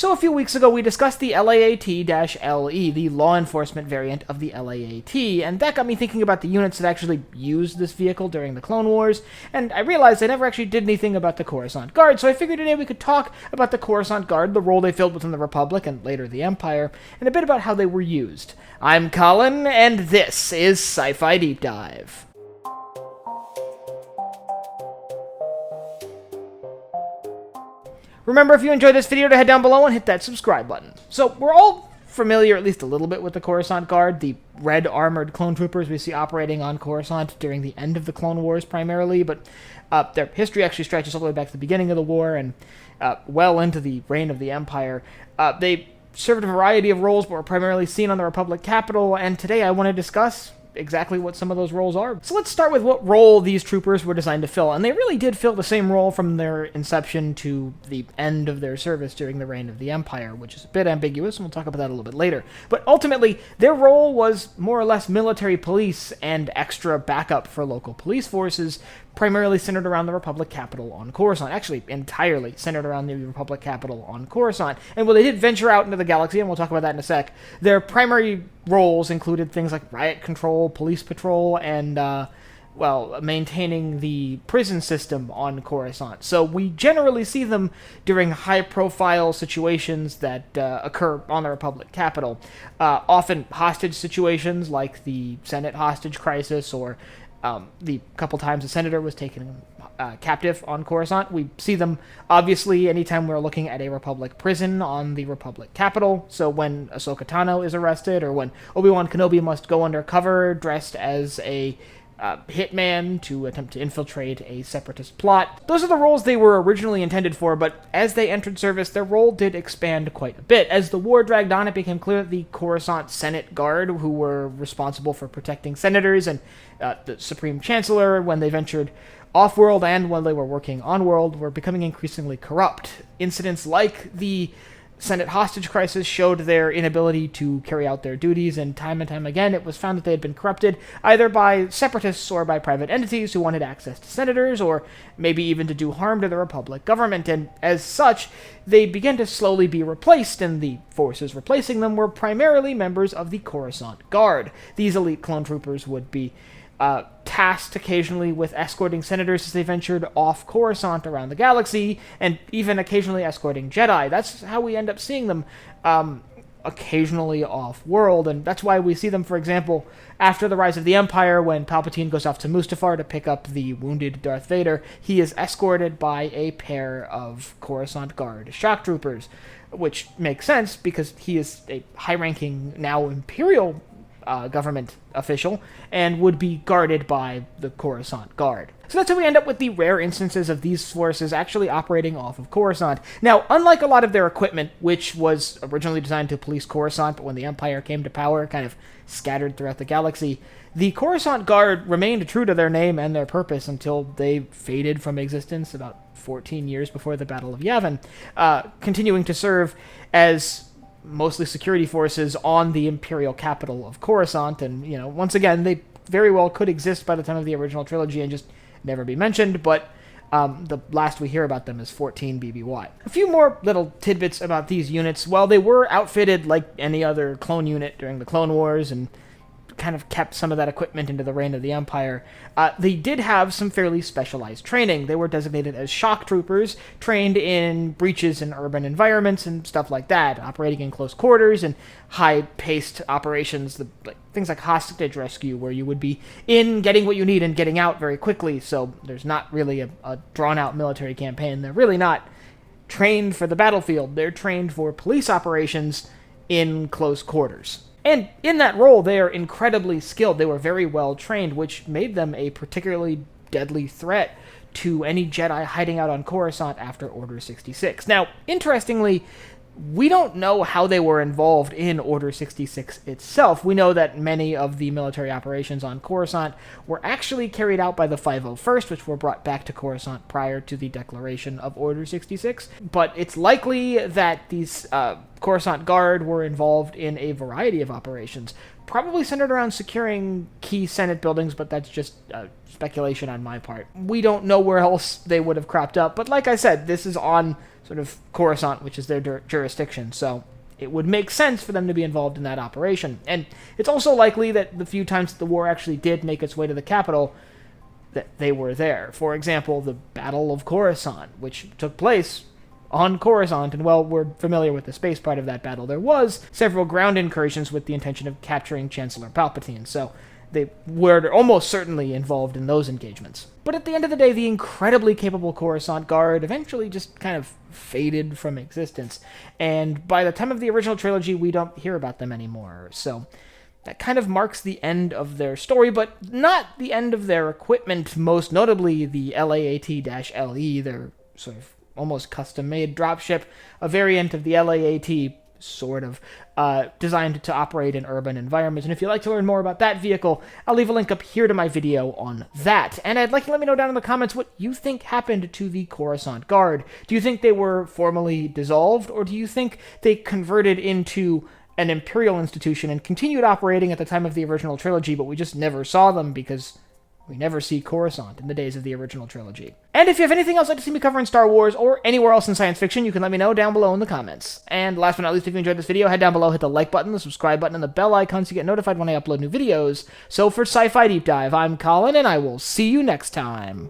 So a few weeks ago, we discussed the LAAT-LE, the law enforcement variant of the LAAT, and that got me thinking about the units that actually used this vehicle during the Clone Wars, and I realized I never actually did anything about the Coruscant Guard, so I figured today we could talk about the Coruscant Guard, the role they filled within the Republic and later the Empire, and a bit about how they were used. I'm Colin, and this is Sci-Fi Deep Dive. Remember, if you enjoyed this video, to head down below and hit that subscribe button. So, we're all familiar, at least a little bit, with the Coruscant Guard, the red armored clone troopers we see operating on Coruscant during the end of the Clone Wars primarily, but their history actually stretches all the way back to the beginning of the war and well into the reign of the Empire. They served a variety of roles, but were primarily seen on the Republic capital, and today I want to discuss exactly what some of those roles are. So let's start with what role these troopers were designed to fill, and they really did fill the same role from their inception to the end of their service during the reign of the Empire, which is a bit ambiguous, and we'll talk about that a little bit later. But ultimately, their role was more or less military police and extra backup for local police forces, primarily centered around the Republic capital on Coruscant. Actually, entirely centered around the Republic capital on Coruscant. And while they did venture out into the galaxy, and we'll talk about that in a sec, their primary roles included things like riot control, police patrol, and, maintaining the prison system on Coruscant. So we generally see them during high-profile situations that occur on the Republic capital. Often hostage situations like the Senate hostage crisis, or the couple times the senator was taken captive on Coruscant. We see them, obviously, anytime we're looking at a Republic prison on the Republic capital. So when Ahsoka Tano is arrested, or when Obi-Wan Kenobi must go undercover dressed as a hitman to attempt to infiltrate a separatist plot. Those are the roles they were originally intended for, but as they entered service, their role did expand quite a bit. As the war dragged on, it became clear that the Coruscant Senate Guard, who were responsible for protecting senators and the Supreme Chancellor when they ventured off-world and when they were working on-world, were becoming increasingly corrupt. Incidents like the Senate hostage crisis showed their inability to carry out their duties, and time again it was found that they had been corrupted either by separatists or by private entities who wanted access to senators, or maybe even to do harm to the Republic government, and as such, they began to slowly be replaced, and the forces replacing them were primarily members of the Coruscant Guard. These elite clone troopers would be tasked occasionally with escorting senators as they ventured off Coruscant around the galaxy, and even occasionally escorting Jedi. That's how we end up seeing them occasionally off-world, and that's why we see them, for example, after the rise of the Empire, when Palpatine goes off to Mustafar to pick up the wounded Darth Vader, he is escorted by a pair of Coruscant Guard shock troopers, which makes sense because he is a high-ranking, now Imperial government official, and would be guarded by the Coruscant Guard. So that's how we end up with the rare instances of these forces actually operating off of Coruscant. Now, unlike a lot of their equipment, which was originally designed to police Coruscant, but when the Empire came to power, kind of scattered throughout the galaxy, the Coruscant Guard remained true to their name and their purpose until they faded from existence about 14 years before the Battle of Yavin, continuing to serve as mostly security forces on the Imperial capital of Coruscant, and, once again, they very well could exist by the time of the original trilogy and just never be mentioned, but the last we hear about them is 14 BBY. A few more little tidbits about these units. While they were outfitted like any other clone unit during the Clone Wars, and kind of kept some of that equipment into the reign of the Empire, they did have some fairly specialized training. They were designated as shock troopers, trained in breaches in urban environments and stuff like that, operating in close quarters and high-paced operations, things like hostage rescue, where you would be in, getting what you need, and getting out very quickly, so there's not really a drawn-out military campaign. They're really not trained for the battlefield. They're trained for police operations in close quarters. And in that role, they are incredibly skilled. They were very well trained, which made them a particularly deadly threat to any Jedi hiding out on Coruscant after Order 66. Now, interestingly, we don't know how they were involved in Order 66 itself. We know that many of the military operations on Coruscant were actually carried out by the 501st, which were brought back to Coruscant prior to the declaration of Order 66. But it's likely that these Coruscant Guard were involved in a variety of operations, probably centered around securing key Senate buildings, but that's just speculation on my part. We don't know where else they would have cropped up, but like I said, this is on sort of Coruscant, which is their jurisdiction. So it would make sense for them to be involved in that operation. And it's also likely that the few times that the war actually did make its way to the capital, that they were there. For example, the Battle of Coruscant, which took place on Coruscant, and while we're familiar with the space part of that battle, there was several ground incursions with the intention of capturing Chancellor Palpatine, so they were almost certainly involved in those engagements. But at the end of the day, the incredibly capable Coruscant Guard eventually just kind of faded from existence, and by the time of the original trilogy, we don't hear about them anymore, so that kind of marks the end of their story, but not the end of their equipment, most notably the LAAT-LE, their sort of almost custom-made dropship, a variant of the LAAT, sort of, designed to operate in urban environments. And if you'd like to learn more about that vehicle, I'll leave a link up here to my video on that. And I'd like you to let me know down in the comments what you think happened to the Coruscant Guard. Do you think they were formally dissolved, or do you think they converted into an Imperial institution and continued operating at the time of the original trilogy, but we just never saw them because we never see Coruscant in the days of the original trilogy? And if you have anything else you'd like to see me cover in Star Wars or anywhere else in science fiction, you can let me know down below in the comments. And last but not least, if you enjoyed this video, head down below, hit the like button, the subscribe button, and the bell icon so you get notified when I upload new videos. So for Sci-Fi Deep Dive, I'm Colin, and I will see you next time.